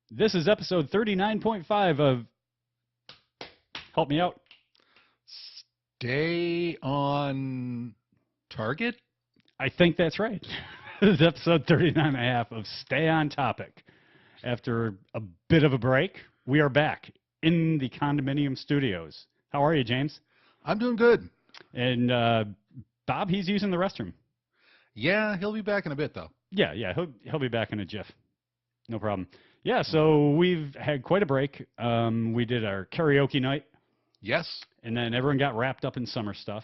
This is episode 39.5 of Help Me Out. Stay on target? I think that's right. This is episode 39.5 of Stay on Topic. After a bit of a break, we are back in the condominium studios. How are you, James? I'm doing good. And Bob, he's using the restroom. Yeah, he'll be back in a bit, though. Yeah, he'll be back in a jiff. No problem. Yeah, so we've had quite a break. We did our karaoke night. Yes. And then everyone got wrapped up in summer stuff.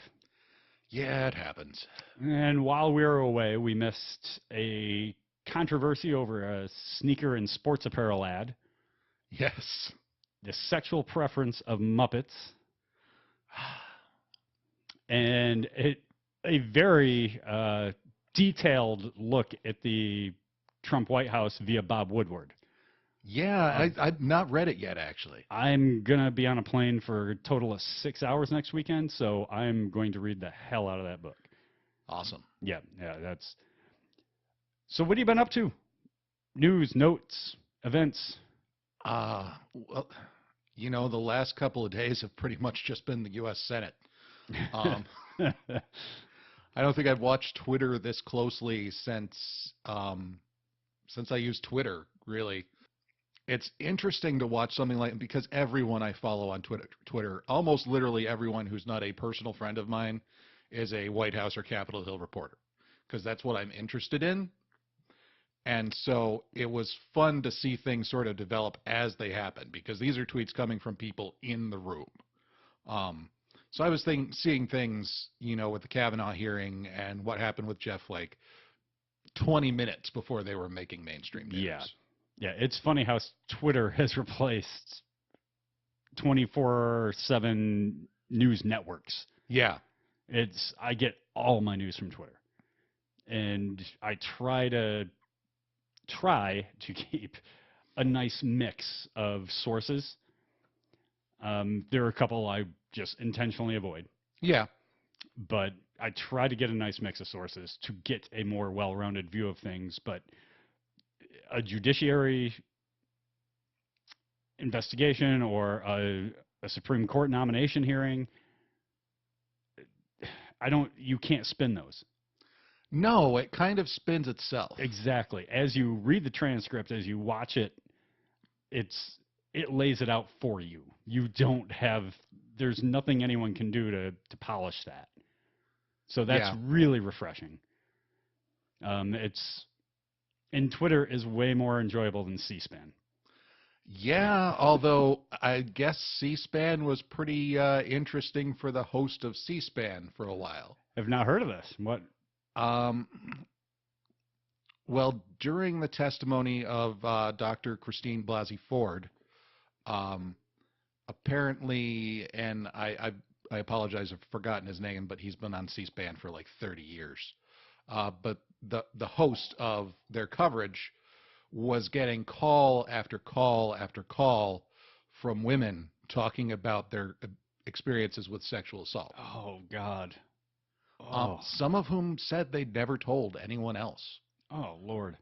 Yeah, it happens. And while we were away, we missed a controversy over a sneaker and sports apparel ad. Yes. The sexual preference of Muppets. And a very detailed look at the Trump White House via Bob Woodward. Yeah, I've not read it yet, actually. I'm going to be on a plane for a total of 6 hours next weekend, so I'm going to read the hell out of that book. Awesome. Yeah, that's... So what have you been up to? News, notes, events? Well, the last couple of days have pretty much just been the U.S. Senate. I don't think I've watched Twitter this closely since I used Twitter, really. It's interesting to watch something like, because everyone I follow on Twitter, almost literally everyone who's not a personal friend of mine is a White House or Capitol Hill reporter, because that's what I'm interested in. And so it was fun to see things sort of develop as they happen, because these are tweets coming from people in the room. So I was seeing things, with the Kavanaugh hearing and what happened with Jeff Flake 20 minutes before they were making mainstream news. Yeah, it's funny how Twitter has replaced 24/7 news networks. Yeah. I get all my news from Twitter. And I try to keep a nice mix of sources. There are a couple I just intentionally avoid. Yeah. But I try to get a nice mix of sources to get a more well-rounded view of things. But a judiciary investigation or a Supreme Court nomination hearing, you can't spin those. No, it kind of spins itself. Exactly. As you read the transcript, as you watch it, it lays it out for you. There's nothing anyone can do to polish that. So that's really refreshing. And Twitter is way more enjoyable than C-SPAN. Yeah, although I guess C-SPAN was pretty interesting for the host of C-SPAN for a while. I've not heard of this. What? Well, during the testimony of Dr. Christine Blasey Ford, apparently, and I apologize, I've forgotten his name, but he's been on C-SPAN for like 30 years. But the host of their coverage was getting call after call after call from women talking about their experiences with sexual assault. Oh, God. Oh. Some of whom said they'd never told anyone else. Oh, Lord.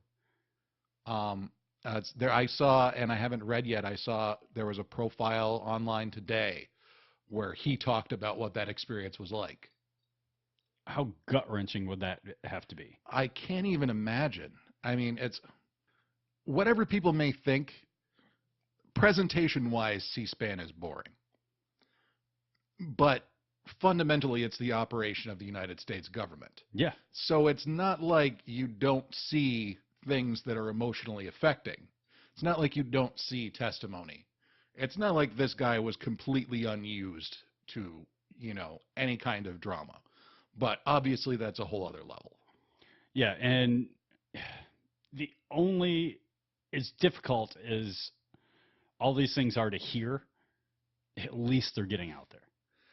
I saw, and I haven't read yet, I saw there was a profile online today where he talked about what that experience was like. How gut-wrenching would that have to be? I can't even imagine. I mean, it's whatever people may think, presentation-wise, C-SPAN is boring. But fundamentally, it's the operation of the United States government. Yeah. So it's not like you don't see things that are emotionally affecting. It's not like you don't see testimony. It's not like this guy was completely unused to, any kind of drama. But obviously that's a whole other level. Yeah, and as difficult as all these things are to hear, at least they're getting out there.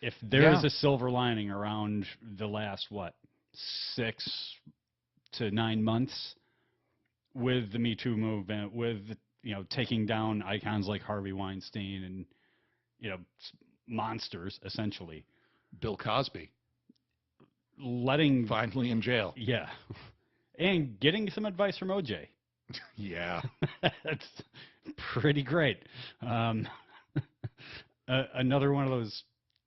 If there is a silver lining around the last, 6 to 9 months with the Me Too movement, with, taking down icons like Harvey Weinstein and, monsters, essentially. Bill Cosby. Letting... Finally in jail. Yeah. And getting some advice from OJ. Yeah. That's pretty great. Another one of those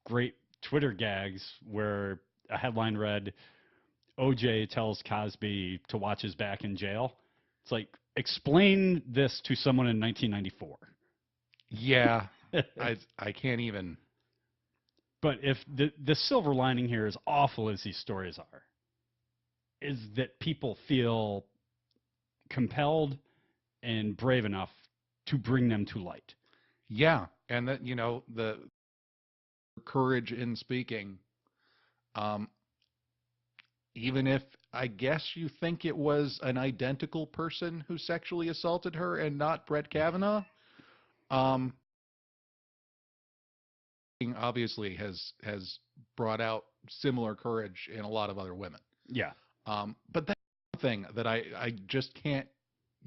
great Twitter gags where a headline read, OJ tells Cosby to watch his back in jail. It's like, explain this to someone in 1994. Yeah. I can't even. But if the silver lining here, as awful as these stories are, is that people feel compelled and brave enough to bring them to light. Yeah. And that, the courage in speaking, um, even if I guess you think it was an identical person who sexually assaulted her and not Brett Kavanaugh, um, obviously has brought out similar courage in a lot of other women. Yeah. But that's one thing that I just can't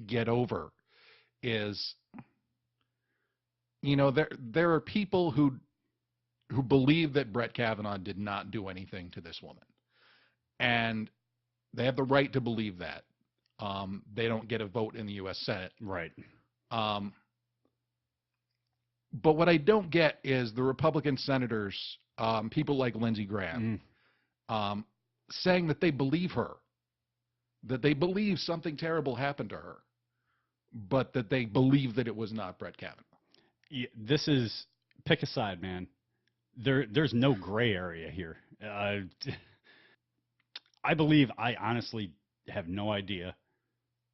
get over is, there are people who believe that Brett Kavanaugh did not do anything to this woman, and they have the right to believe that. They don't get a vote in the U.S. Senate. Right. But what I don't get is the Republican senators, people like Lindsey Graham, saying that they believe her, that they believe something terrible happened to her, but that they believe that it was not Brett Kavanaugh. Yeah, this is, pick a side, man. There's no gray area here. I believe, I honestly have no idea,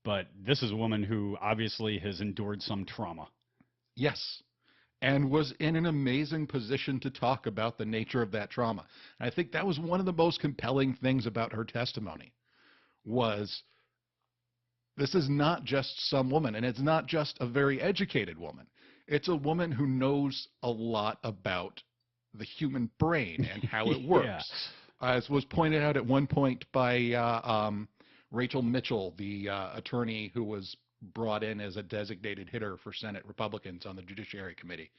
but this is a woman who obviously has endured some trauma. Yes. And was in an amazing position to talk about the nature of that trauma. And I think that was one of the most compelling things about her testimony, was this is not just some woman, and it's not just a very educated woman. It's a woman who knows a lot about the human brain and how it works. Yeah. As was pointed out at one point by Rachel Mitchell, the attorney who was brought in as a designated hitter for Senate Republicans on the Judiciary Committee.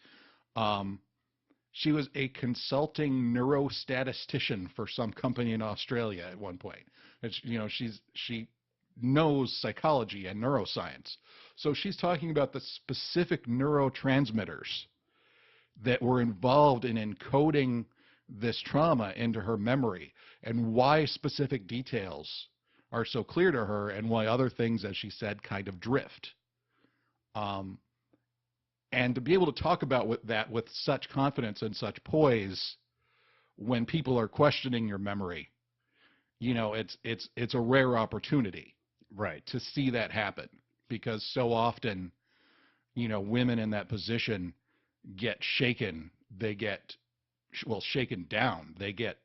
She was a consulting neurostatistician for some company in Australia at one point. It's, she knows psychology and neuroscience. So she's talking about the specific neurotransmitters that were involved in encoding this trauma into her memory, and why specific details are so clear to her, and why other things, as she said, kind of drift. And to be able to talk about that with such confidence and such poise when people are questioning your memory, it's a rare opportunity, right, to see that happen, because so often, women in that position get shaken. They get, shaken down. They get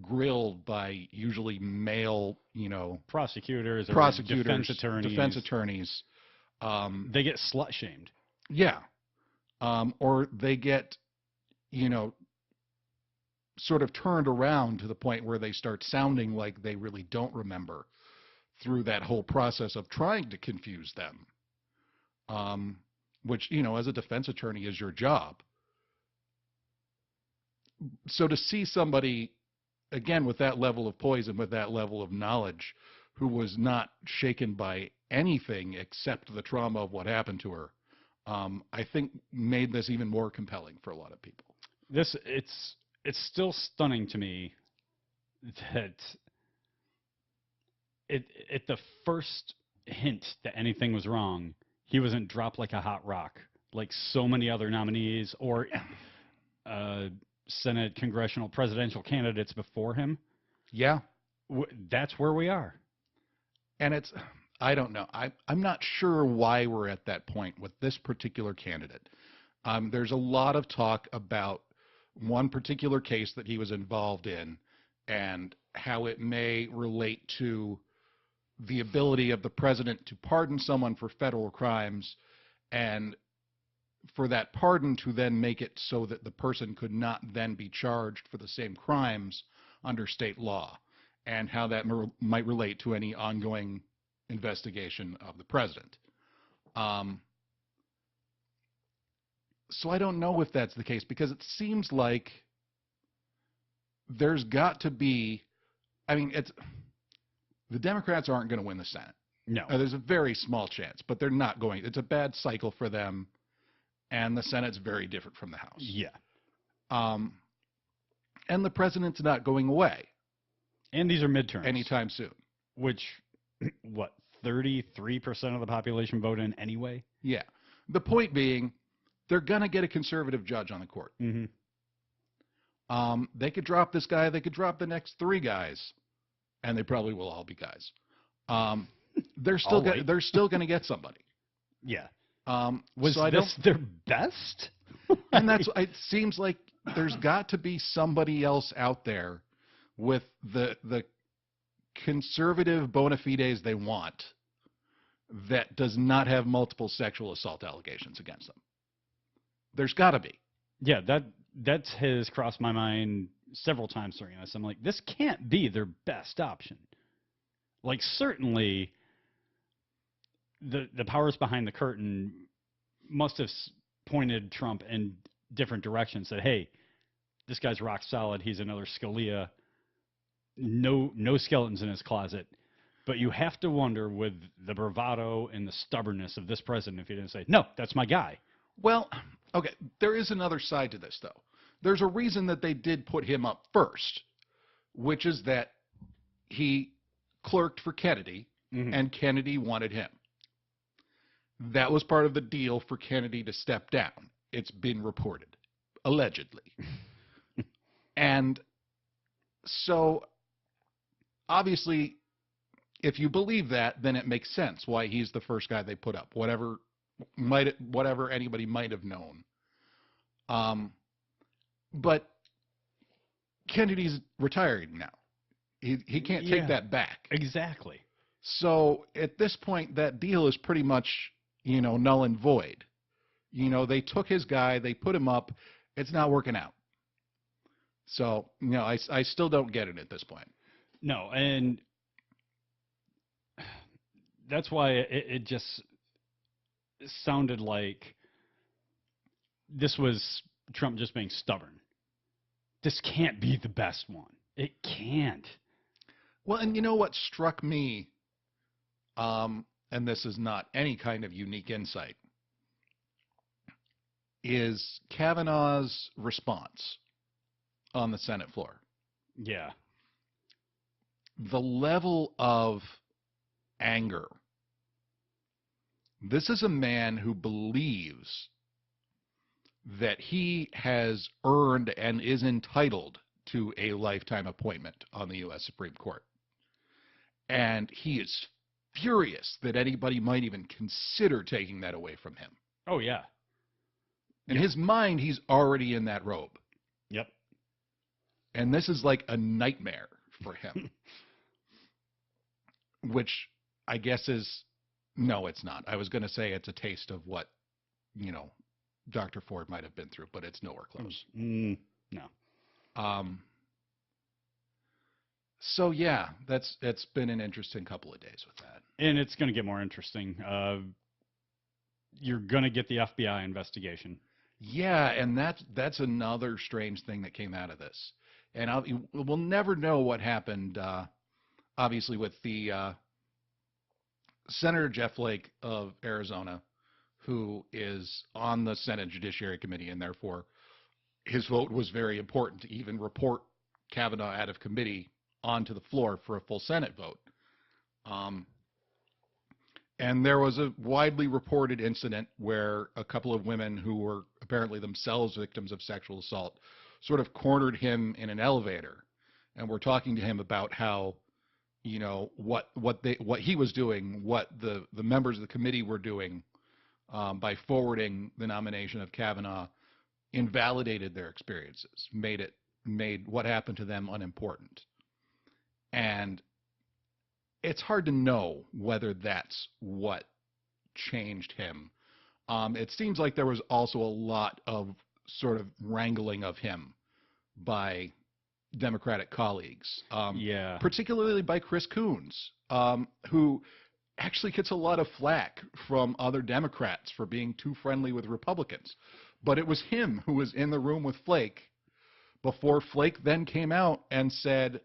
grilled by usually male, prosecutors, defense attorneys. They get slut shamed. Yeah. Or they get, sort of turned around to the point where they start sounding like they really don't remember through that whole process of trying to confuse them, which, as a defense attorney is your job. So to see somebody, again, with that level of poise and with that level of knowledge, who was not shaken by anything except the trauma of what happened to her, I think made this even more compelling for a lot of people. It's still stunning to me that at the first hint that anything was wrong, he wasn't dropped like a hot rock, like so many other nominees or Senate, congressional, presidential candidates before him. Yeah. That's where we are. And I don't know. I'm not sure why we're at that point with this particular candidate. There's a lot of talk about one particular case that he was involved in and how it may relate to the ability of the president to pardon someone for federal crimes, and for that pardon to then make it so that the person could not then be charged for the same crimes under state law, and how that might relate to any ongoing investigation of the president. So I don't know if that's the case, because it seems like there's got to be, the Democrats aren't going to win the Senate. No. There's a very small chance, but they're not going. It's a bad cycle for them, and the Senate's very different from the House. Yeah. And the president's not going away. And these are midterms. Anytime soon. Which, what, 33% of the population vote in anyway? Yeah. The point being, they're going to get a conservative judge on the court. Mm-hmm. They could drop this guy. They could drop the next 3 guys, and they probably will all be guys. They're still going to get somebody. Yeah. Was so this their best? And it seems like there's got to be somebody else out there with the conservative bona fides they want that does not have multiple sexual assault allegations against them. There's got to be. Yeah, that has crossed my mind several times during this. I'm like, this can't be their best option. Like, certainly the powers behind the curtain must have pointed Trump in different directions, said, hey, this guy's rock solid. He's another Scalia. No skeletons in his closet. But you have to wonder, with the bravado and the stubbornness of this president, if he didn't say, no, that's my guy. Well, okay, there is another side to this, though. There's a reason that they did put him up first, which is that he clerked for Kennedy, and Kennedy wanted him. That was part of the deal for Kennedy to step down. It's been reported, allegedly. And so, obviously, if you believe that, then it makes sense why he's the first guy they put up, whatever anybody might have known. But Kennedy's retired now. He can't take that back. Exactly. So at this point, that deal is pretty much, null and void. They took his guy, they put him up. It's not working out. So, I still don't get it at this point. No, and that's why it just sounded like this was Trump just being stubborn. This can't be the best one. It can't. Well, and you know what struck me, and this is not any kind of unique insight, is Kavanaugh's response on the Senate floor. Yeah. The level of anger. This is a man who believes that he has earned and is entitled to a lifetime appointment on the U.S. Supreme Court. And he is furious that anybody might even consider taking that away from him. Oh, yeah. In his mind, he's already in that robe. Yep. And this is like a nightmare for him. Which I guess is, no, it's not. I was going to say it's a taste of what, Dr. Ford might have been through, but it's nowhere close. No. So yeah, it's been an interesting couple of days with that. And it's going to get more interesting. You're going to get the FBI investigation. Yeah, and that's another strange thing that came out of this. And we'll never know what happened, obviously, with the Senator Jeff Flake of Arizona, who is on the Senate Judiciary Committee, and therefore his vote was very important to even report Kavanaugh out of committee onto the floor for a full Senate vote. And there was a widely reported incident where a couple of women who were apparently themselves victims of sexual assault sort of cornered him in an elevator and were talking to him about how, what he was doing, what the members of the committee were doing by forwarding the nomination of Kavanaugh invalidated their experiences, made what happened to them unimportant. And it's hard to know whether that's what changed him. It seems like there was also a lot of sort of wrangling of him by Democratic colleagues, particularly by Chris Coons, who actually gets a lot of flack from other Democrats for being too friendly with Republicans. But it was him who was in the room with Flake before Flake then came out and said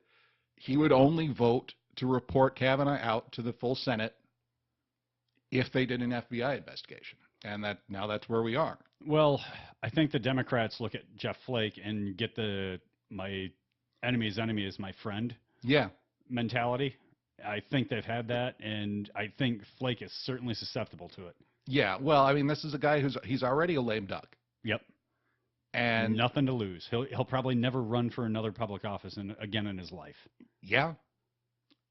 he would only vote to report Kavanaugh out to the full Senate if they did an FBI investigation. And now that's where we are. Well, I think the Democrats look at Jeff Flake and get my enemy's enemy is my friend Yeah. mentality. I think they've had that, and I think Flake is certainly susceptible to it. Yeah. Well, I mean, this is a guy he's already a lame duck. Yep. And nothing to lose. He'll probably never run for another public office again in his life. Yeah.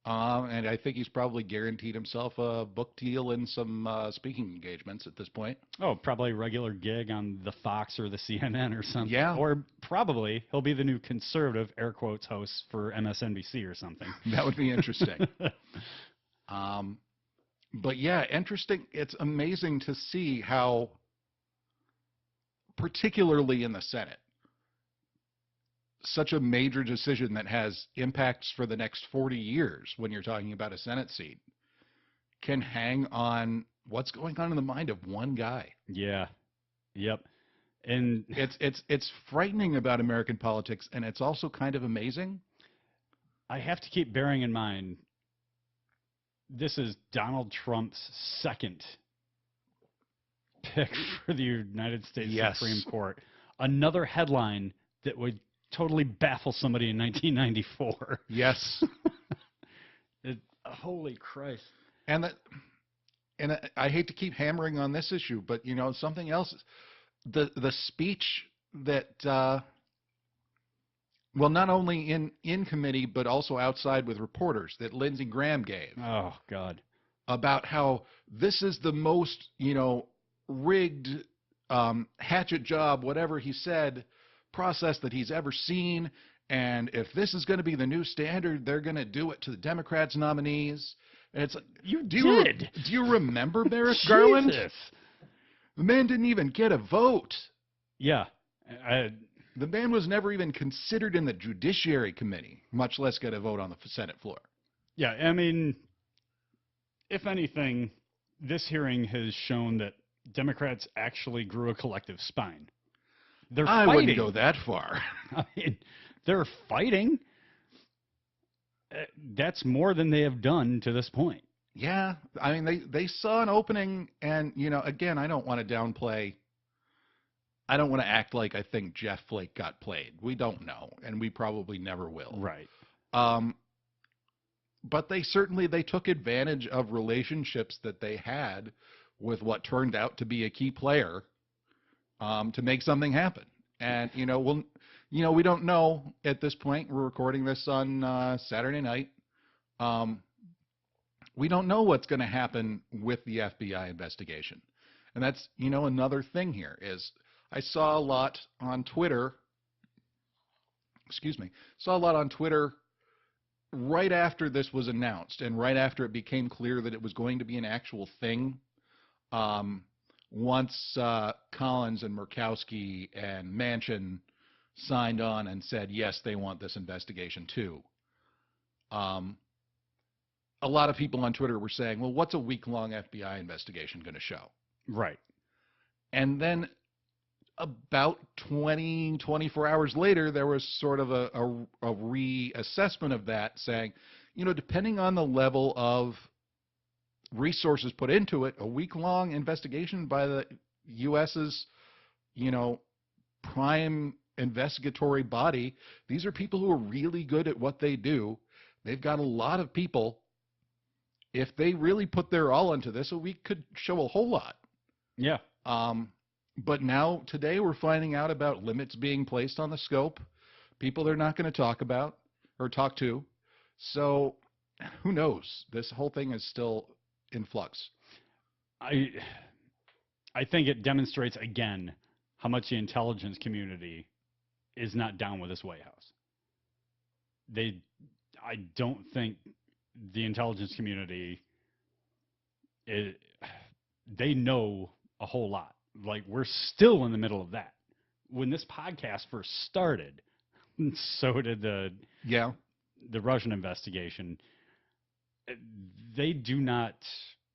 And I think he's probably guaranteed himself a book deal and some speaking engagements at this point. Oh, probably a regular gig on the Fox or the CNN or something. Yeah. Or probably he'll be the new conservative, air quotes, host for MSNBC or something. That would be interesting. But yeah, interesting. It's amazing to see how, particularly in the Senate, such a major decision that has impacts for the next 40 years when you're talking about a Senate seat can hang on what's going on in the mind of one guy. Yeah. Yep. And it's frightening about American politics, and it's also kind of amazing. I have to keep bearing in mind this is Donald Trump's second pick for the United States Supreme Court. Another headline that would totally baffle somebody in 1994. Yes. Holy Christ. And I hate to keep hammering on this issue, but something else, the speech that well, not only in committee but also outside with reporters that Lindsey Graham gave. Oh God. About how this is the most, rigged hatchet job, whatever he said, process that he's ever seen, and if this is going to be the new standard, they're going to do it to the Democrats' nominees. And it's like, do you remember Merrick Garland? The man didn't even get a vote. Yeah. The man was never even considered in the Judiciary Committee, much less get a vote on the Senate floor. Yeah, I mean, if anything, this hearing has shown that Democrats actually grew a collective spine. They're fighting. I wouldn't go that far. I mean, they're fighting. That's more than they have done to this point. Yeah. I mean, they saw an opening, and, again, I don't want to downplay. I don't want to act like I think Jeff Flake got played. We don't know, and we probably never will. Right. But they took advantage of relationships that they had with what turned out to be a key player to make something happen. And, we don't know at this point. We're recording this on Saturday night. We don't know what's going to happen with the FBI investigation. And that's, another thing here is I saw a lot on Twitter. Right after this was announced and right after it became clear that it was going to be an actual thing. Once Collins and Murkowski and Manchin signed on and said, yes, they want this investigation too. A lot of people on Twitter were saying, well, what's a week-long FBI investigation going to show? Right. And then about 24 hours later, there was sort of a reassessment of that saying, depending on the level of resources put into it, a week-long investigation by the U.S.'s, prime investigatory body. These are people who are really good at what they do. They've got a lot of people. If they really put their all into this, a week could show a whole lot. Yeah. But now, today, we're finding out about limits being placed on the scope, people they're not going to talk about or talk to. So, who knows? This whole thing is still in flux. I think it demonstrates again how much the intelligence community is not down with this White House. I don't think the intelligence community they know a whole lot. Like, we're still in the middle of that. When this podcast first started, so did the Russian investigation. They do not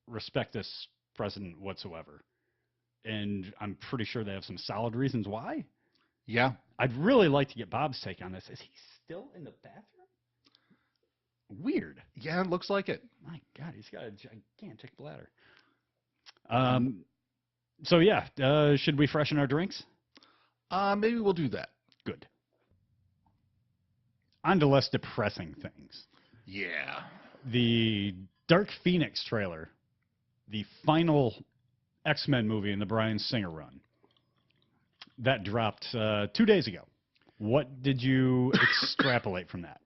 respect this president whatsoever. And I'm pretty sure they have some solid reasons why. Yeah. I'd really like to get Bob's take on this. Is he still in the bathroom? Weird. Yeah, it looks like it. My God, he's got a gigantic bladder. So yeah, should we freshen our drinks? Maybe we'll do that. Good. On to less depressing things. Yeah. The Dark Phoenix trailer, the final X-Men movie in the Bryan Singer run, that dropped 2 days ago. What did you extrapolate from that?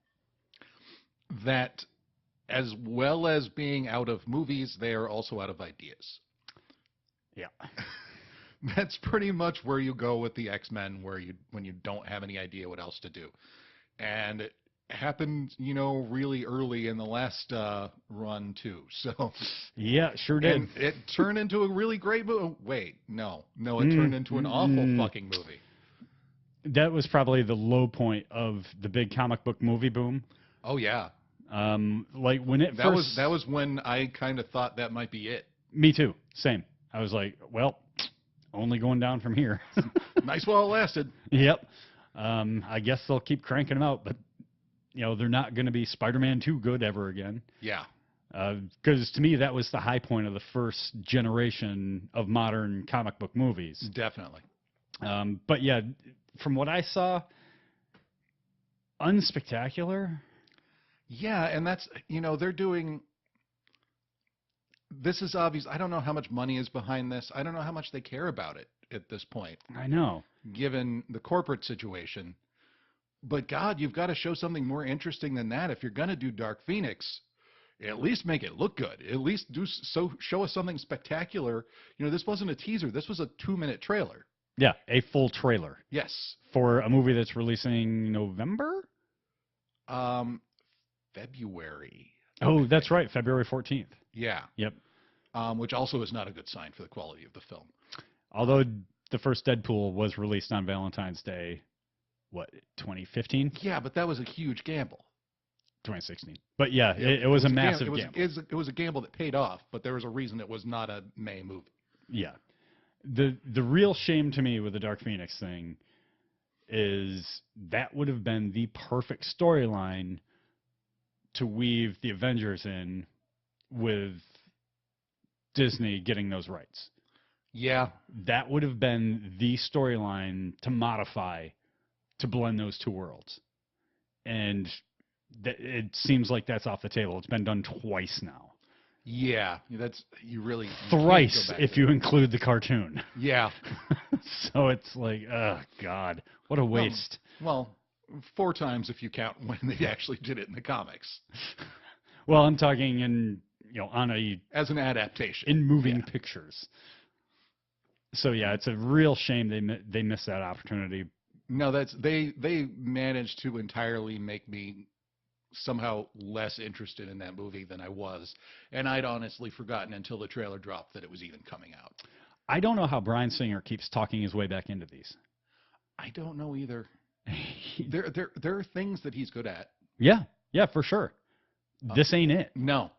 That, as well as being out of movies, they are also out of ideas. Yeah. That's pretty much where you go with the X-Men, when you don't have any idea what else to do. And it happened, really early in the last run too. So yeah, sure did. And it turned into a really great movie. Wait, no, it turned into an awful fucking movie. That was probably the low point of the big comic book movie boom. Oh yeah. Like when it first... That was when I kind of thought that might be it. Me too. Same. I was like, well, only going down from here. Nice while it lasted. Yep. I guess they'll keep cranking them out, but they're not going to be Spider-Man 2 good ever again. Yeah. Because to me, that was the high point of the first generation of modern comic book movies. Definitely. But yeah, from what I saw, unspectacular. Yeah, and that's, they're doing... This is obvious. I don't know how much money is behind this. I don't know how much they care about it at this point. I know. Given the corporate situation. But God, you've got to show something more interesting than that. If you're going to do Dark Phoenix, at least make it look good. At least show us something spectacular. This wasn't a teaser. This was a 2-minute trailer. Yeah, a full trailer. Yes. For a movie that's releasing November? February. Oh, that's right, February 14th. Yeah. Yep. Which also is not a good sign for the quality of the film. Although the first Deadpool was released on Valentine's Day, 2015? Yeah, but that was a huge gamble. 2016. But yeah, it was a massive gamble. It was a gamble that paid off, but there was a reason it was not a May movie. Yeah. The real shame to me with the Dark Phoenix thing is that would have been the perfect storyline to weave the Avengers in with Disney getting those rights. Yeah. That would have been the storyline to modify to blend those two worlds. And it seems like that's off the table. It's been done twice now. Yeah, thrice if you include the cartoon. Yeah. So it's like, oh God, what a waste. Well, 4 times if you count when they actually did it in the comics. Well, I'm talking in as an adaptation in moving pictures. So yeah, it's a real shame they missed that opportunity. No, they managed to entirely make me somehow less interested in that movie than I was, and I'd honestly forgotten until the trailer dropped that it was even coming out. I don't know how Bryan Singer keeps talking his way back into these. I don't know either. There are things that he's good at. Yeah, for sure. This ain't it. No.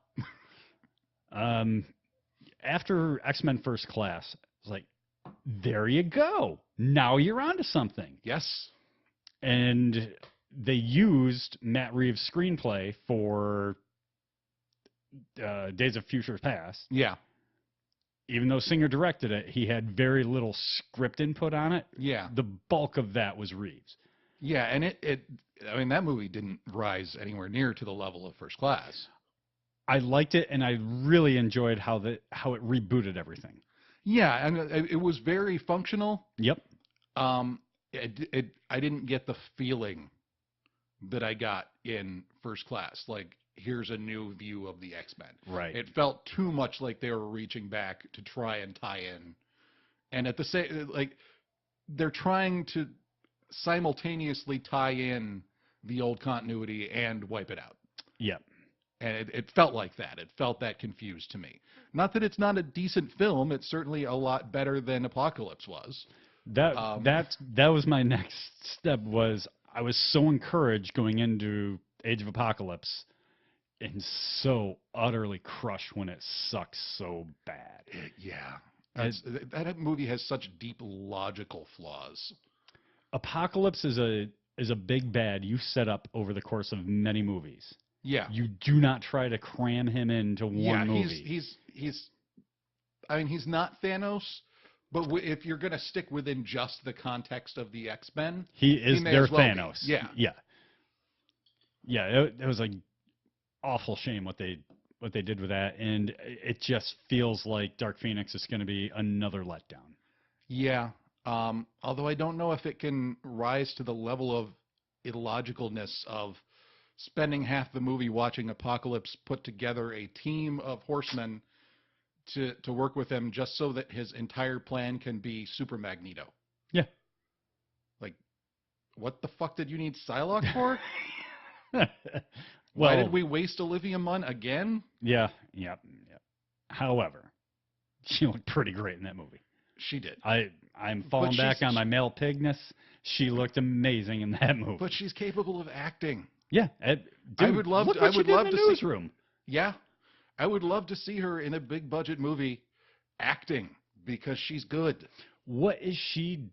After X-Men First Class, it's like, there you go. Now you're onto something. Yes. And they used Matt Reeves' screenplay for Days of Future Past. Yeah. Even though Singer directed it, he had very little script input on it. Yeah. The bulk of that was Reeves. Yeah, and that movie didn't rise anywhere near to the level of First Class. I liked it, and I really enjoyed how it rebooted everything. Yeah, and it was very functional. Yep. I didn't get the feeling that I got in First Class. Like, here's a new view of the X-Men. Right. It felt too much like they were reaching back to try and tie in. And at the same, like, they're trying to simultaneously tie in the old continuity and wipe it out. Yep. And it felt like that. It felt that confused to me. Not that it's not a decent film. It's certainly a lot better than Apocalypse was. That was my next step. Was I was so encouraged going into Age of Apocalypse, and so utterly crushed when it sucks so bad. Yeah, that movie has such deep logical flaws. Apocalypse is a big bad you set up over the course of many movies. Yeah. You do not try to cram him into one movie. He's I mean, he's not Thanos, but if you're going to stick within just the context of the X-Men, he is may their as well be. Thanos. Yeah. Yeah. It was an awful shame what they did with that, and it just feels like Dark Phoenix is going to be another letdown. Yeah. Although I don't know if it can rise to the level of illogicalness of spending half the movie watching Apocalypse put together a team of horsemen to work with him just so that his entire plan can be Super Magneto. Yeah. Like, what the fuck did you need Psylocke for? Well, why did we waste Olivia Munn again? Yeah. However, she looked pretty great in that movie. She did. I'm falling back on my male pigness. She looked amazing in that movie. But she's capable of acting. Yeah. I would love look to. what I she would did love in to the newsroom. Yeah. I would love to see her in a big budget movie acting because she's good. What is she?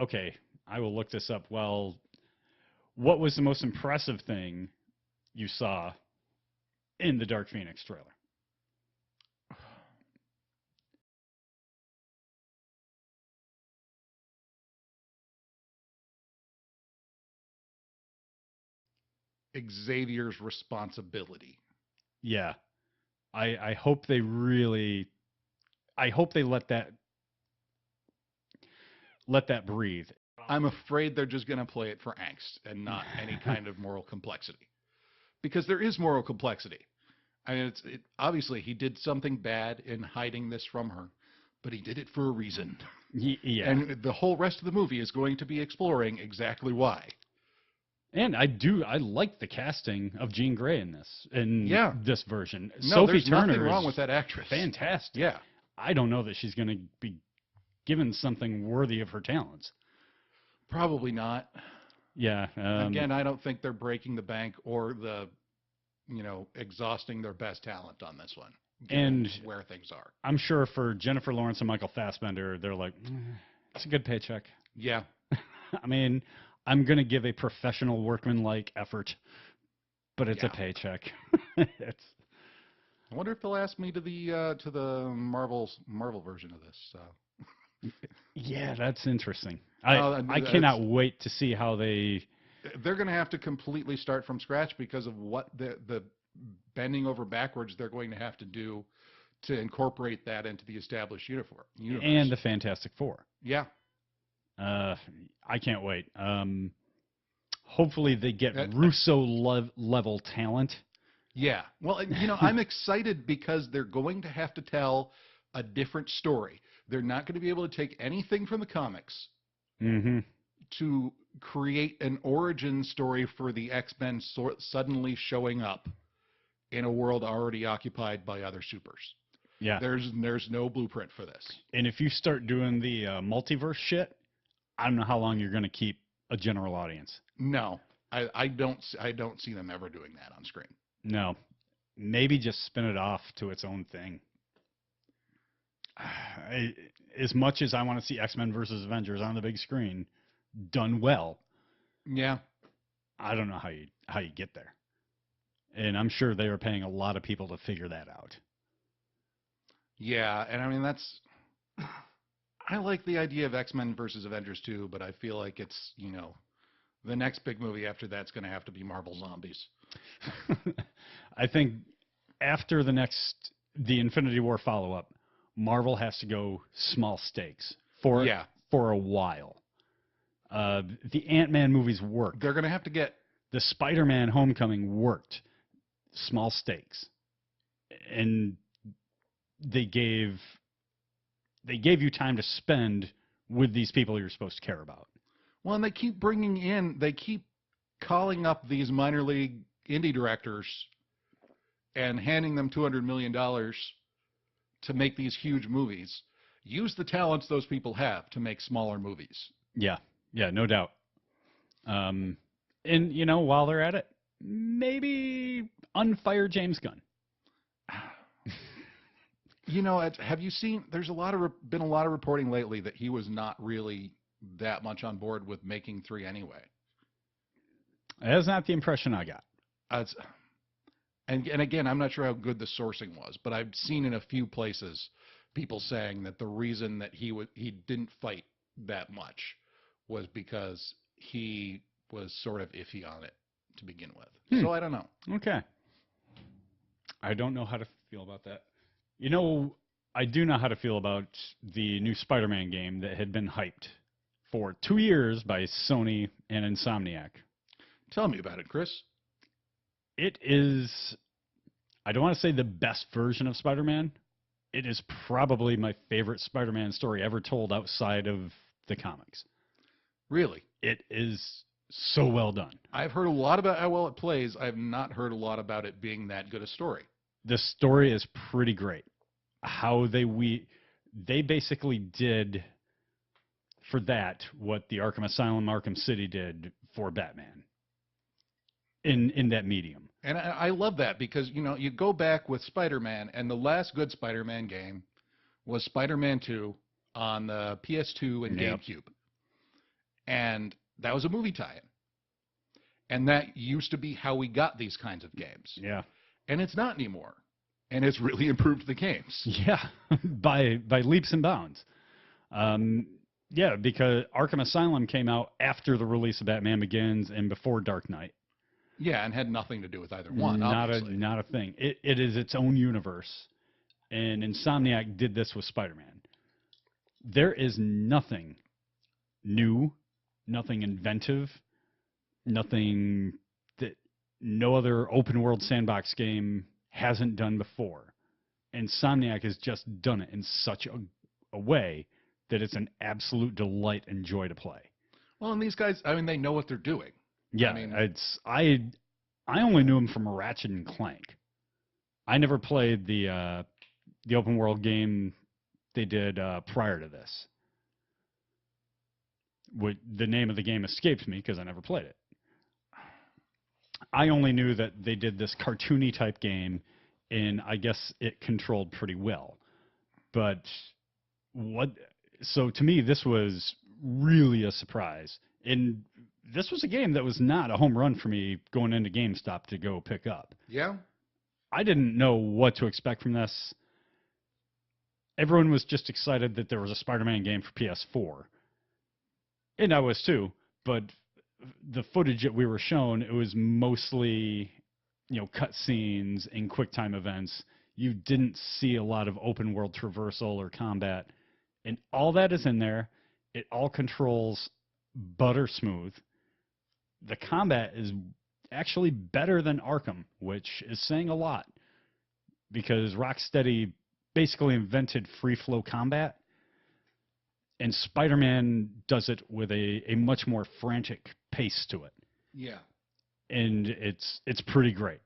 Okay, I will look this up. Well, what was the most impressive thing you saw in the Dark Phoenix trailer? Xavier's responsibility. Yeah. I hope they really I hope they let that breathe. I'm afraid they're just going to play it for angst and not any kind of moral complexity. Because there is moral complexity. I mean, obviously he did something bad in hiding this from her, but he did it for a reason. Yeah. And the whole rest of the movie is going to be exploring exactly why. And I like the casting of Jean Grey in this version. No, Sophie there's Turner nothing wrong is with that actress. fantastic. Yeah. I don't know that she's going to be given something worthy of her talents. Probably not. Yeah. Again, I don't think they're breaking the bank or exhausting their best talent on this one. And where things are. I'm sure for Jennifer Lawrence and Michael Fassbender, they're like, it's a good paycheck. Yeah. I mean, I'm going to give a professional workman-like effort, but it's a paycheck. I wonder if they'll ask me to the Marvel version of this. Yeah, that's interesting. I cannot wait to see how they're going to have to completely start from scratch because of what the bending over backwards they're going to have to do to incorporate that into the established universe. And the Fantastic Four. Yeah. I can't wait. Hopefully they get Russo level talent. Yeah. Well, I'm excited because they're going to have to tell a different story. They're not going to be able to take anything from the comics to create an origin story for the X-Men suddenly showing up in a world already occupied by other supers. Yeah. There's no blueprint for this. And if you start doing the multiverse shit, I don't know how long you're going to keep a general audience. No, I don't see them ever doing that on screen. No, maybe just spin it off to its own thing. As much as I want to see X-Men versus Avengers on the big screen done well, yeah, I don't know how you get there. And I'm sure they are paying a lot of people to figure that out. Yeah, and I mean I like the idea of X-Men versus Avengers too, but I feel like it's, the next big movie after that's going to have to be Marvel Zombies. I think after the Infinity War follow-up, Marvel has to go small stakes for a while. The Ant-Man movies worked. They're going to have to get... The Spider-Man Homecoming worked. Small stakes. And they gave you time to spend with these people you're supposed to care about. Well, and they keep calling up these minor league indie directors and handing them $200 million to make these huge movies. Use the talents those people have to make smaller movies. Yeah, no doubt. And, while they're at it, maybe unfire James Gunn. Have you seen, there's been a lot of reporting lately that he was not really that much on board with making 3 anyway. That's not the impression I got. And again, I'm not sure how good the sourcing was, but I've seen in a few places people saying that the reason that he didn't fight that much was because he was sort of iffy on it to begin with. So I don't know. Okay. I don't know how to feel about that. You know, I do know how to feel about the new Spider-Man game that had been hyped for 2 years by Sony and Insomniac. Tell me about it, Chris. It is, I don't want to say the best version of Spider-Man. It is probably my favorite Spider-Man story ever told outside of the comics. Really? It is so well done. I've heard a lot about how well it plays. I've not heard a lot about it being that good a story. The story is pretty great. How they basically did for that what the Arkham Asylum, Arkham City did for Batman in that medium. And I love that because, you know, you go back with Spider-Man, and the last good Spider-Man game was Spider-Man 2 on the PS2 and GameCube. And that was a movie tie-in. And that used to be how we got these kinds of games. Yeah. And it's not anymore. And it's really improved the games. Yeah, by leaps and bounds. Yeah, because Arkham Asylum came out after the release of Batman Begins and before Dark Knight. Yeah, and had nothing to do with either one, not obviously. Not a thing. It is its own universe. And Insomniac did this with Spider-Man. There is nothing new, nothing inventive, nothing that no other open-world sandbox game hasn't done before. Insomniac has just done it in such a way that it's an absolute delight and joy to play. Well, and these guys, I mean, they know what they're doing. Yeah, I mean, I only knew them from Ratchet and Clank. I never played the open world game they did prior to this. The name of the game escapes me because I never played it. I only knew that they did this cartoony type game, and I guess it controlled pretty well. But so to me, this was really a surprise. And this was a game that was not a home run for me going into GameStop to go pick up. Yeah? I didn't know what to expect from this. Everyone was just excited that there was a Spider-Man game for PS4. And I was too, but the footage that we were shown, it was mostly, you know, cutscenes and QuickTime events. You didn't see a lot of open world traversal or combat. And all that is in there. It all controls butter smooth. The combat is actually better than Arkham, which is saying a lot because Rocksteady basically invented free flow combat, and Spider-Man does it with a much more frantic pace to it. Yeah. And it's pretty great.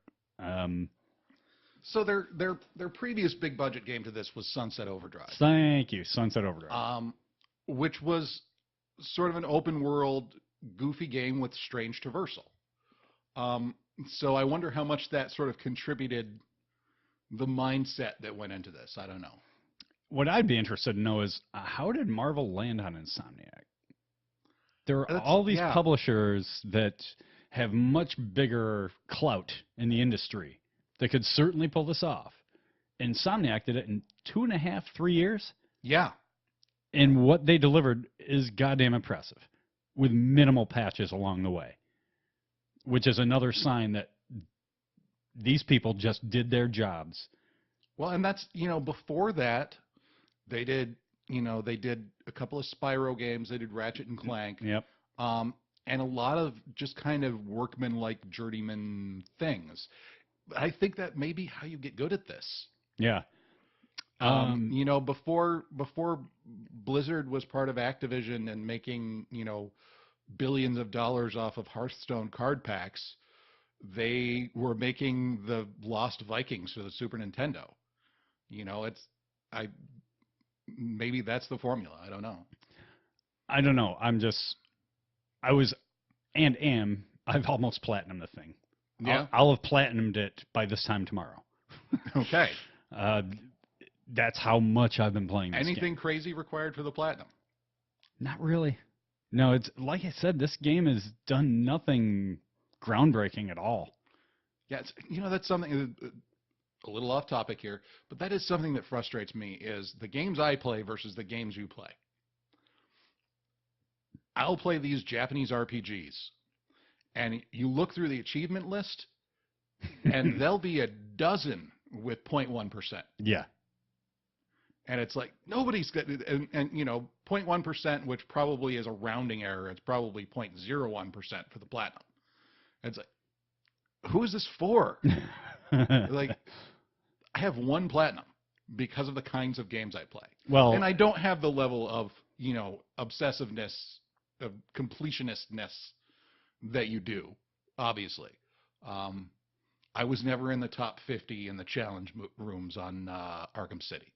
So their previous big budget game to this was Sunset Overdrive. Thank you, Sunset Overdrive. Which was sort of an open world, goofy game with strange traversal. So I wonder how much that sort of contributed the mindset that went into this. I don't know. What I'd be interested to know is how did Marvel land on Insomniac? There are all these publishers that have much bigger clout in the industry that could certainly pull this off. Insomniac did it in 2.5, 3 years. Yeah. And what they delivered is goddamn impressive with minimal patches along the way, which is another sign that these people just did their jobs. Well, and that's, you know, before that, they did a couple of Spyro games. They did Ratchet and Clank. Yep. And a lot of just kind of workman-like journeyman things. I think that may be how you get good at this. Yeah. You know, before Blizzard was part of Activision and making, you know, billions of dollars off of Hearthstone card packs, they were making the Lost Vikings for the Super Nintendo. You know, maybe that's the formula. I don't know. I've almost platinumed the thing. Yeah. I'll have platinumed it by this time tomorrow. Okay. That's how much I've been playing this Anything game. crazy required for the platinum? Not really. No, it's like I said, this game has done nothing groundbreaking at all. Yeah, you know, that's something. a little off topic here, but that is something that frustrates me is the games I play versus the games you play. I'll play these Japanese RPGs, and you look through the achievement list, and there'll be a dozen with 0.1%. Yeah. And it's like, nobody's got, and 0.1%, which probably is a rounding error. It's probably 0.01% for the platinum. And it's like, who is this for? Like, I have one platinum because of the kinds of games I play. Well, and I don't have the level of, obsessiveness, of completionistness that you do, obviously. I was never in the top 50 in the challenge rooms on Arkham City.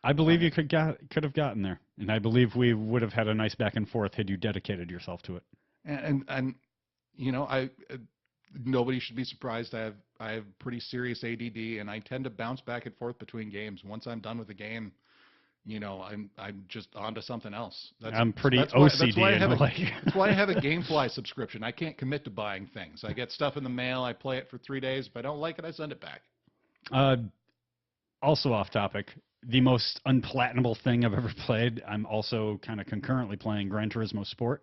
I believe you could have gotten there, and I believe we would have had a nice back and forth had you dedicated yourself to it. And nobody should be surprised. I have pretty serious ADD, and I tend to bounce back and forth between games. Once I'm done with the game, I'm just on to something else. I'm pretty OCD. That's why I have a GameFly subscription. I can't commit to buying things. I get stuff in the mail. I play it for 3 days. If I don't like it, I send it back. Also off topic, the most unplatinable thing I've ever played. I'm also kind of concurrently playing Gran Turismo Sport.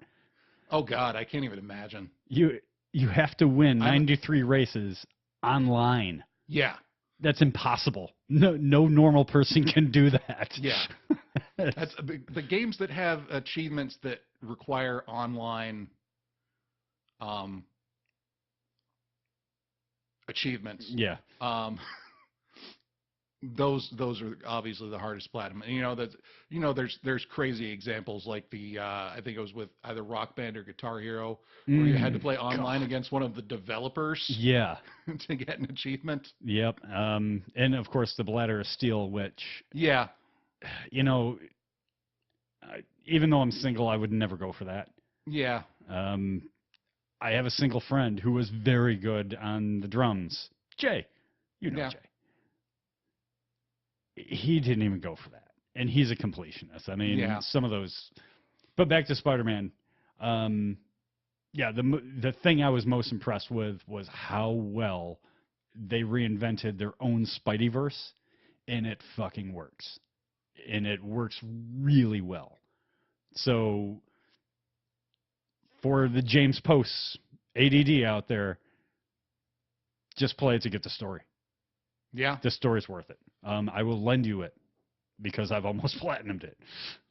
Oh God, I can't even imagine. You have to win 93 races online. Yeah. That's impossible. No normal person can do that. Yeah. That's the games that have achievements that require online achievements. Yeah. Those are obviously the hardest platinum. And there's crazy examples like I think it was with either Rock Band or Guitar Hero where you had to play online against one of the developers. Yeah. To get an achievement. Yep. And of course the Bladder of Steel, which yeah, even though I'm single, I would never go for that. Yeah. I have a single friend who was very good on the drums. Jay, Jay. He didn't even go for that. And he's a completionist. I mean, some of those. But back to Spider-Man. The thing I was most impressed with was how well they reinvented their own Spideyverse, and it fucking works. And it works really well. So, for the James Posts ADD out there, just play it to get the story. Yeah. The story's worth it. I will lend you it because I've almost platinumed it.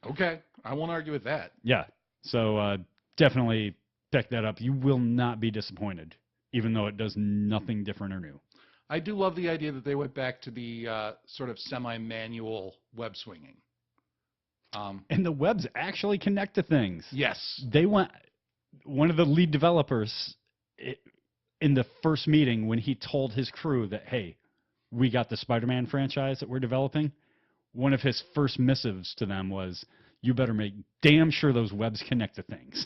Okay. I won't argue with that. Yeah. So definitely pick that up. You will not be disappointed, even though it does nothing different or new. I do love the idea that they went back to the sort of semi-manual web swinging. And the webs actually connect to things. Yes. One of the lead developers in the first meeting when he told his crew that, hey, we got the Spider-Man franchise that we're developing, one of his first missives to them was, you better make damn sure those webs connect to things.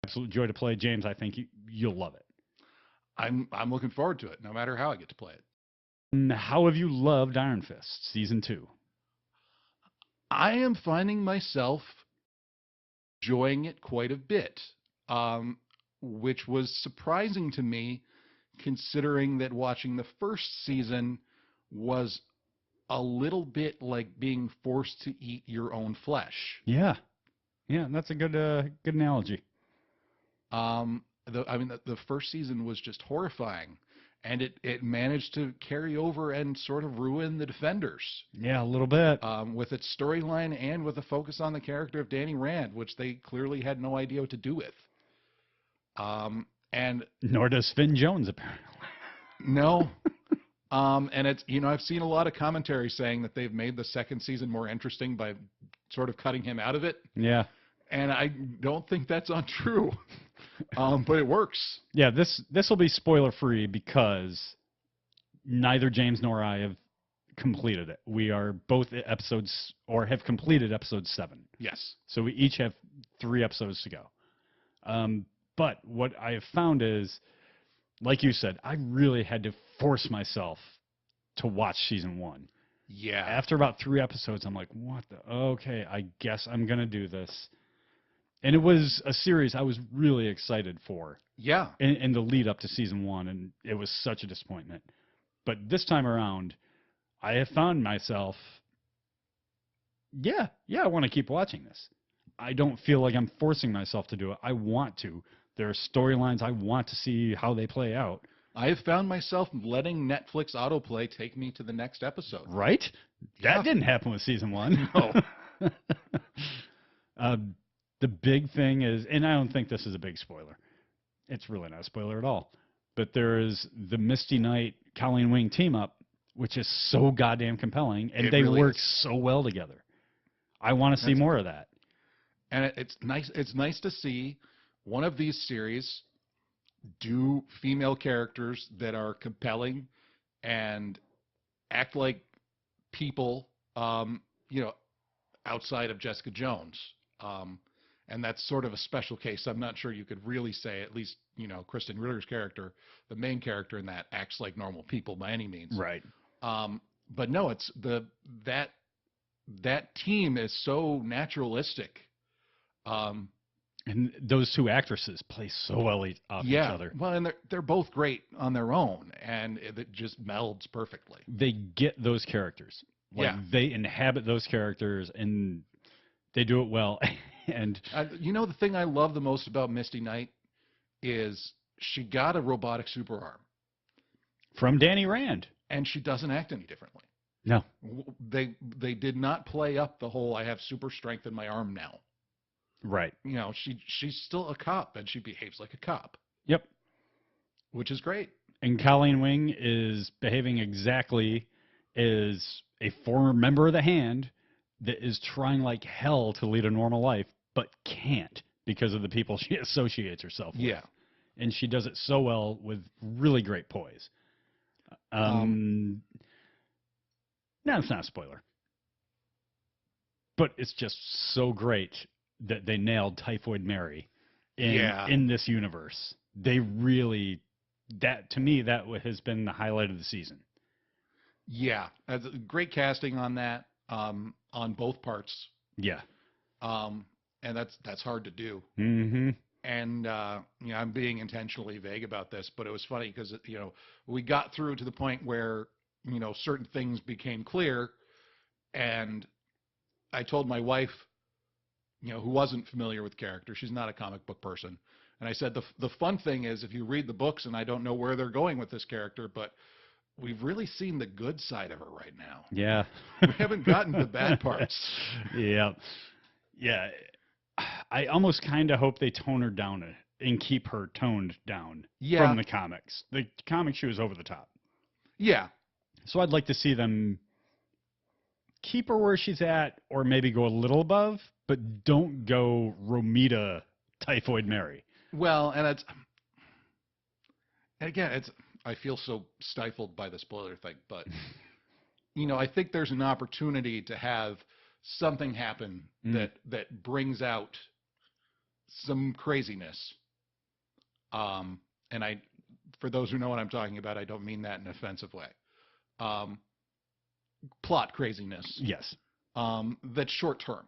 Absolute joy to play. James, I think you'll love it. I'm looking forward to it, no matter how I get to play it. How have you loved Iron Fist Season 2? I am finding myself enjoying it quite a bit, which was surprising to me, considering that watching the first season was a little bit like being forced to eat your own flesh. Yeah, that's a good analogy. The first season was just horrifying, and it managed to carry over and sort of ruin the Defenders. Yeah, a little bit. With its storyline and with a focus on the character of Danny Rand, which they clearly had no idea what to do with. And nor does Finn Jones, apparently. No. And it's, I've seen a lot of commentary saying that they've made the second season more interesting by sort of cutting him out of it. Yeah. And I don't think that's untrue. But it works. Yeah, this will be spoiler free because neither James nor I have completed it. We are both episodes or have completed episode 7. Yes. So we each have 3 episodes to go. But what I have found is, like you said, I really had to force myself to watch season 1. Yeah. After about 3 episodes, I'm like, what the? Okay, I guess I'm going to do this. And it was a series I was really excited for Yeah. in the lead up to season 1, and it was such a disappointment. But this time around, I have found myself, yeah, I want to keep watching this. I don't feel like I'm forcing myself to do it. I want to. There are storylines I want to see how they play out. I have found myself letting Netflix autoplay take me to the next episode. Right? Yeah. That didn't happen with season 1. No. The big thing is, and I don't think this is a big spoiler. It's really not a spoiler at all. But there is the Misty Knight Colleen Wing team up, which is so goddamn compelling, and they really work is. so well together. I want to see more of that. And it's nice. It's nice to see one of these series do female characters that are compelling and act like people, outside of Jessica Jones. And that's sort of a special case. I'm not sure you could really say, at least, Kristen Ritter's character, the main character in that, acts like normal people by any means. Right. But no, it's that team is so naturalistic. And those two actresses play so well off each other. Well, and they're both great on their own, and it just melds perfectly. They get those characters. They inhabit those characters, and they do it well. And the thing I love the most about Misty Knight is she got a robotic super arm from Danny Rand, and she doesn't act any differently. No, they did not play up the whole "I have super strength in my arm now." Right. She's still a cop, and she behaves like a cop. Yep. Which is great. And Colleen Wing is behaving exactly as a former member of the Hand that is trying like hell to lead a normal life, but can't because of the people she associates herself with. Yeah. And she does it so well with really great poise. No, it's not a spoiler. But it's just so great that they nailed Typhoid Mary in this universe. They really, to me, that has been the highlight of the season. Yeah. Great casting on that, on both parts. Yeah. And that's hard to do. Mm-hmm. And, I'm being intentionally vague about this, but it was funny because, we got through to the point where, certain things became clear, and I told my wife, who wasn't familiar with the character, she's not a comic book person, and I said, the fun thing is, if you read the books, and I don't know where they're going with this character, but we've really seen the good side of her right now. Yeah. We haven't gotten the bad parts. Yeah. Yeah. I almost kind of hope they tone her down and keep her toned down from the comics. The comic she was over the top. Yeah. So I'd like to see them keep her where she's at, or maybe go a little above, but don't go Romita Typhoid Mary. Well, and again, I feel so stifled by the spoiler thing, but I think there's an opportunity to have something happen that brings out some craziness. And for those who know what I'm talking about, I don't mean that in an offensive way. Plot craziness. Yes. That's short term.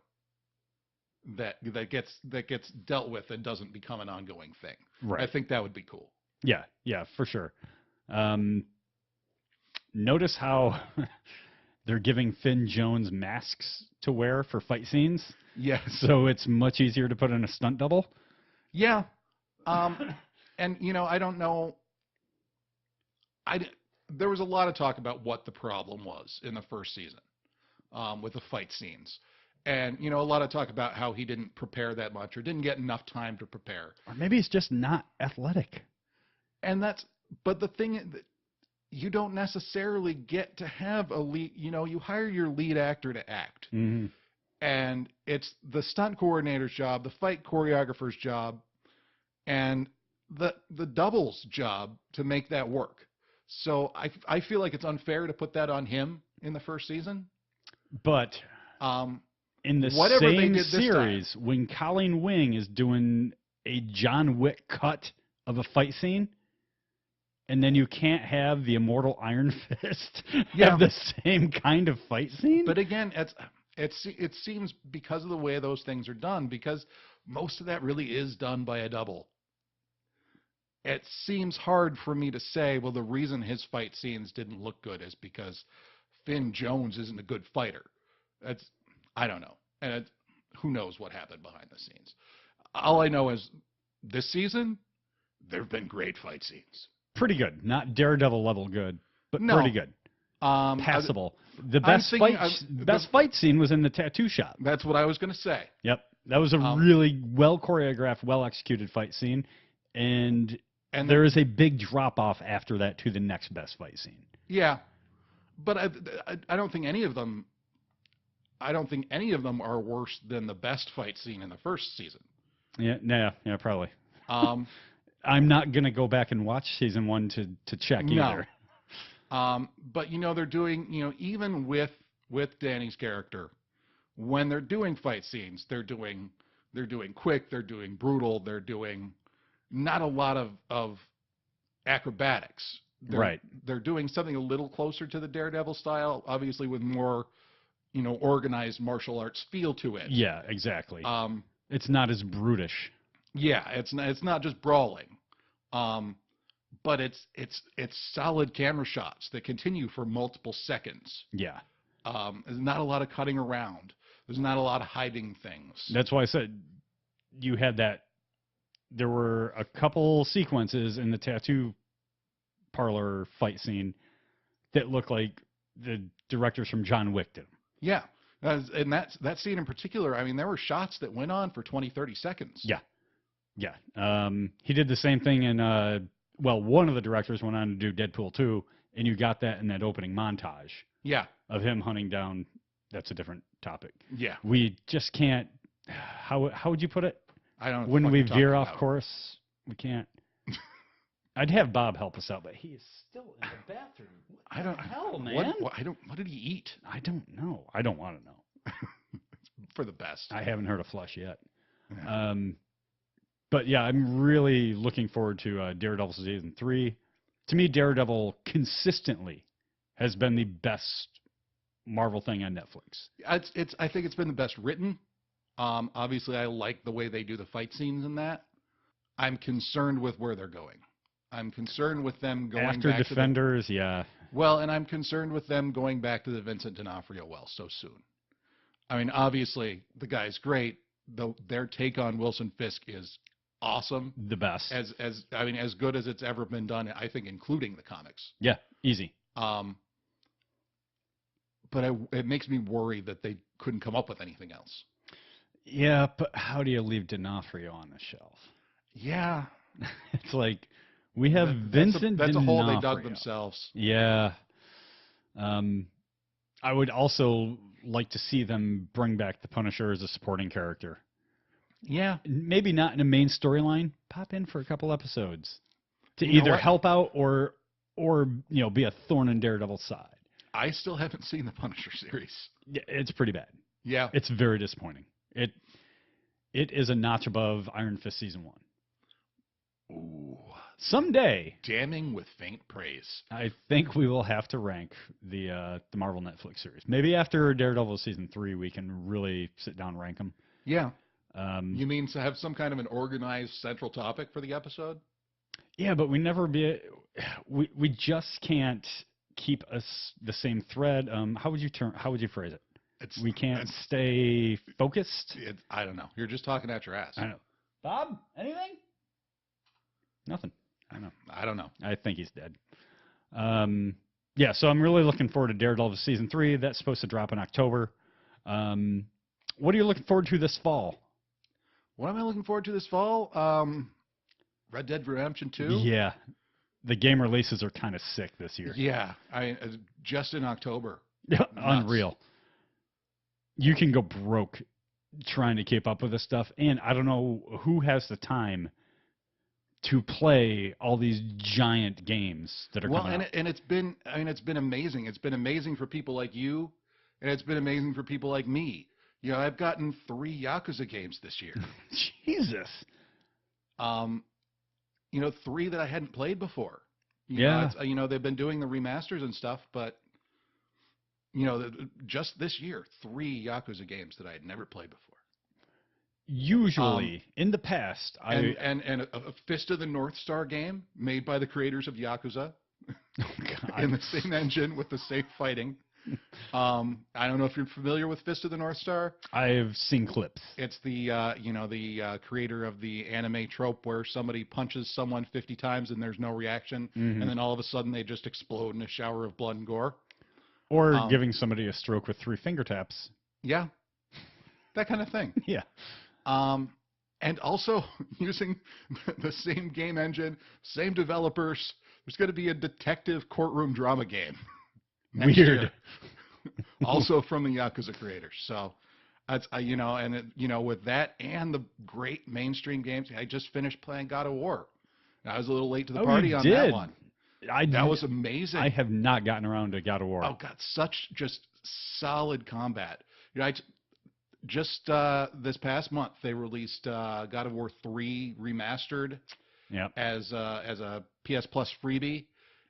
That gets dealt with and doesn't become an ongoing thing. Right. I think that would be cool. Yeah, for sure. Notice how they're giving Finn Jones masks to wear for fight scenes. Yeah. So it's much easier to put in a stunt double. Yeah. And I don't know. There was a lot of talk about what the problem was in the first season with the fight scenes. And, a lot of talk about how he didn't prepare that much or didn't get enough time to prepare. Or maybe he's just not athletic. But the thing is, you don't necessarily get to have a lead, you hire your lead actor to act. Mm-hmm. And it's the stunt coordinator's job, the fight choreographer's job, and the doubles job to make that work. So I feel like it's unfair to put that on him in the first season. But in the same series, when Colleen Wing is doing a John Wick cut of a fight scene, and then you can't have the immortal Iron Fist have the same kind of fight scene. But again, it seems because of the way those things are done, because most of that really is done by a double. It seems hard for me to say, well, the reason his fight scenes didn't look good is because Finn Jones isn't a good fighter. I don't know. And who knows what happened behind the scenes. All I know is this season, there have been great fight scenes. Pretty good. Not Daredevil level good, but pretty good. Passable. The best fight scene was in the tattoo shop. That's what I was going to say. Yep. That was a really well choreographed, well executed fight scene. And there is a big drop off after that to the next best fight scene. Yeah. But I don't think any of them are worse than the best fight scene in the first season. Yeah, probably. I'm not going to go back and watch season 1 to check either. But they're doing, even with Danny's character, when they're doing fight scenes, they're doing quick, they're doing brutal, they're doing not a lot of acrobatics. They're doing something a little closer to the Daredevil style, obviously with more, organized martial arts feel to it. Yeah, exactly. It's not as brutish. Yeah, it's not just brawling. But it's solid camera shots that continue for multiple seconds. Yeah. There's not a lot of cutting around. There's not a lot of hiding things. That's why I said you had that. There were a couple sequences in the tattoo parlor fight scene that looked like the directors from John Wick did. Yeah. And that scene in particular, I mean, there were shots that went on for 20, 30 seconds. Yeah. Yeah. He did the same thing in, one of the directors went on to do Deadpool 2, and you got that in that opening montage. Yeah. Of him hunting down, that's a different topic. Yeah. We just can't, how would you put it? I don't know. When we veer off course, we can't. I'd have Bob help us out, but he is still in the bathroom. Hell, man. What did he eat? I don't know. I don't want to know. For the best. I haven't heard a flush yet. Yeah. But yeah, I'm really looking forward to Daredevil season 3. To me, Daredevil consistently has been the best Marvel thing on Netflix. I think it's been the best written. Obviously, I like the way they do the fight scenes in that. I'm concerned with where they're going. I'm concerned with them going after back Defenders, Well, and I'm concerned with them going back to the Vincent D'Onofrio well so soon. I mean, obviously, the guy's great. Their take on Wilson Fisk is awesome. The best. As good as it's ever been done, I think, including the comics. Yeah, easy. But it makes me worry that they couldn't come up with anything else. Yeah, but how do you leave D'Onofrio on the shelf? Yeah. It's like, we have Vincent That's a D'Onofrio. hole they dug themselves. Yeah. I would also like to see them bring back the Punisher as a supporting character. Yeah. Maybe not in a main storyline. Pop in for a couple episodes to either help out or be a thorn in Daredevil's side. I still haven't seen the Punisher series. Yeah, it's pretty bad. Yeah. It's very disappointing. It is a notch above Iron Fist season 1. Ooh. Someday. Damning with faint praise. I think we will have to rank the Marvel Netflix series. Maybe after Daredevil season 3, we can really sit down and rank them. Yeah. You mean to have some kind of an organized central topic for the episode? Yeah, but we we just can't keep the same thread. How would you phrase it? We can't stay focused. I don't know. You're just talking out your ass. I know. Bob, anything? Nothing. I don't know. I think he's dead. Yeah, so I'm really looking forward to Daredevil season 3. That's supposed to drop in October. What are you looking forward to this fall? What am I looking forward to this fall? Red Dead Redemption 2? Yeah. The game releases are kind of sick this year. Yeah. Just in October. Unreal. You can go broke trying to keep up with this stuff. And I don't know who has the time to play all these giant games that are coming out. And it's been amazing. It's been amazing for people like you, and it's been amazing for people like me. I've gotten 3 Yakuza games this year. Jesus. 3 that I hadn't played before. They've been doing the remasters and stuff, but just this year, 3 Yakuza games that I had never played before. Usually, in the past, and a Fist of the North Star game made by the creators of Yakuza in the same engine with the safe fighting. I don't know if you're familiar with Fist of the North Star. I've seen clips. It's the creator of the anime trope where somebody punches someone 50 times and there's no reaction, and then all of a sudden they just explode in a shower of blood and gore. Or giving somebody a stroke with 3 finger taps. Yeah, that kind of thing. Yeah. And also using the same game engine, same developers. There's going to be a detective courtroom drama game. Weird. Also from the Yakuza creators. So that's with that and the great mainstream games, I just finished playing God of War. I was a little late to the party on that one. That was amazing. I have not gotten around to God of War. Oh, God, such just solid combat. Just this past month, they released God of War 3 Remastered as a PS Plus freebie,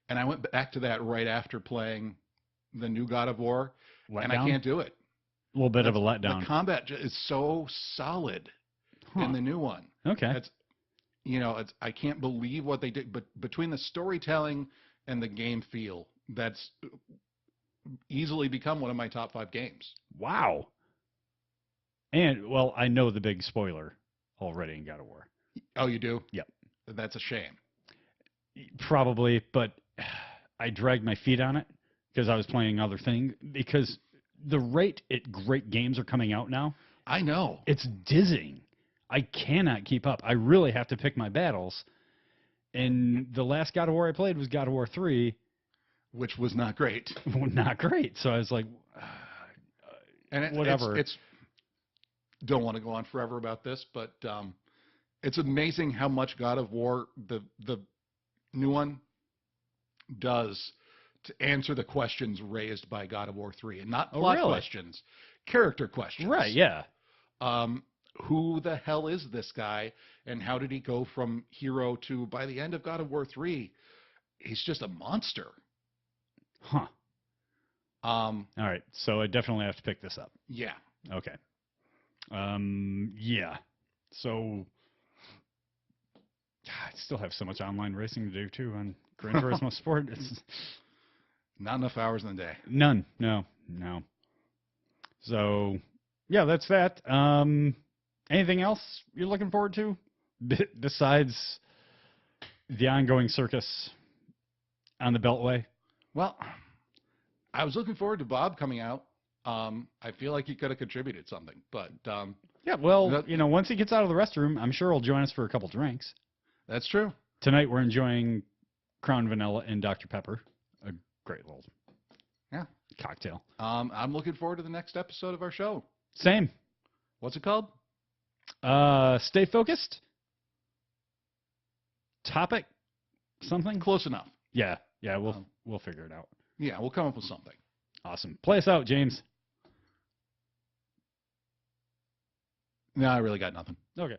and I went back to that right after playing the new God of War, and I can't do it. A little bit of a letdown. The combat is so solid in the new one. Okay. I can't believe what they did, but between the storytelling and the game feel, that's easily become one of my top 5 games. Wow. And, well, I know the big spoiler already in God of War. Oh, you do? Yep. That's a shame. Probably, but I dragged my feet on it because I was playing other things. Because the rate at great games are coming out now. I know. It's dizzying. I cannot keep up. I really have to pick my battles. And the last God of War I played was God of War 3. Which was not great. Not great. So I was like, whatever. It's don't want to go on forever about this, but it's amazing how much God of War, the new one, does to answer the questions raised by God of War 3. And not plot questions, character questions. Right, yeah. Who the hell is this guy, and how did he go from hero to, by the end of God of War 3, he's just a monster. Huh. All right, so I definitely have to pick this up. Yeah. Okay. Yeah. So I still have so much online racing to do too on Gran Turismo Sport. It's not enough hours in the day. None. No. So yeah, that's that. Anything else you're looking forward to besides the ongoing circus on the Beltway? Well, I was looking forward to Bob coming out. I feel like he could have contributed something, but yeah, well, once he gets out of the restroom, I'm sure he'll join us for a couple drinks. That's true. Tonight we're enjoying Crown Vanilla and Dr. Pepper, a great little cocktail. I'm looking forward to the next episode of our show. Same. What's it called? Stay focused. Topic. Something close enough. Yeah. We'll figure it out. Yeah, we'll come up with something. Awesome. Play us out, James. No, I really got nothing. Okay.